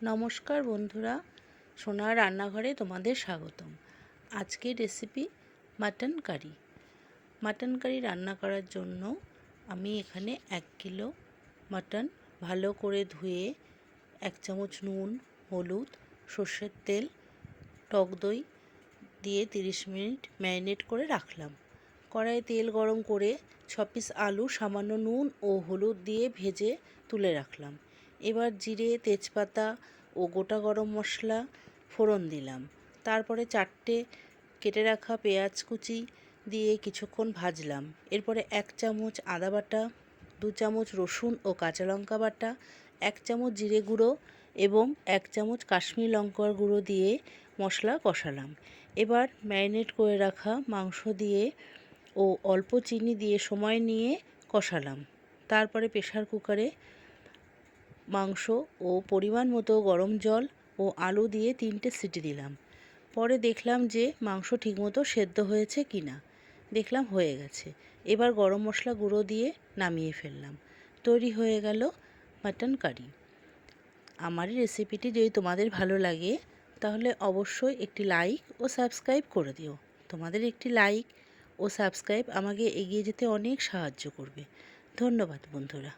নমস্কার বন্ধুরা, সোনার রান্নাঘরে তোমাদের স্বাগতম। আজকের recipe mutton curry. Mutton curry রান্না করার জন্য আমি এখানে 1 কিলো মাটন ভালো করে ধুয়ে 1 চামচ নুন, হলুদ, সর্ষের তেল, টক দই দিয়ে 30 মিনিট ম্যারিনেট করে রাখলাম। কড়াইয়ে তেল গরম করে 6 পিস আলু সামান্য নুন ও হলুদ দিয়ে ভেজে তুলে রাখলাম। এবার জিরে, তেজপাতা ও গোটা গরম মশলা ফোড়ন দিলাম। তারপরে 4টে কেটে রাখা পেঁয়াজ কুচি দিয়ে কিছুক্ষণ ভাজলাম। এরপরে 1 চামচ আদা বাটা, 2 চামচ রসুন ও কাঁচা লঙ্কা বাটা, 1 চামচ জিরে গুঁড়ো এবং 1 চামচ কাশ্মীরি লঙ্কার গুঁড়ো দিয়ে মশলা কষালাম। এবার ম্যারিনেট করে রাখা মাংস দিয়ে ও অল্প চিনি দিয়ে সময় নিয়ে কষালাম। তারপরে প্রেসার কুকারে মাংস ও পরিমাণ মতো গরম জল ও আলু দিয়ে 3টে সিটি দিলাম। পরে দেখলাম যে মাংস ঠিকমতো সেদ্ধ হয়েছে কিনা। দেখলাম হয়ে গেছে। এবার গরম মশলা গুঁড়ো দিয়ে নামিয়ে ফেললাম। তৈরি হয়ে গেল মাটন কারি। আমার এই রেসিপিটি যদি তোমাদের ভালো লাগে তাহলে অবশ্যই একটি লাইক ও সাবস্ক্রাইব করে দিও। তোমাদের একটি লাইক ও সাবস্ক্রাইব আমাকে এগিয়ে যেতে অনেক সাহায্য করবে। ধন্যবাদ বন্ধুরা।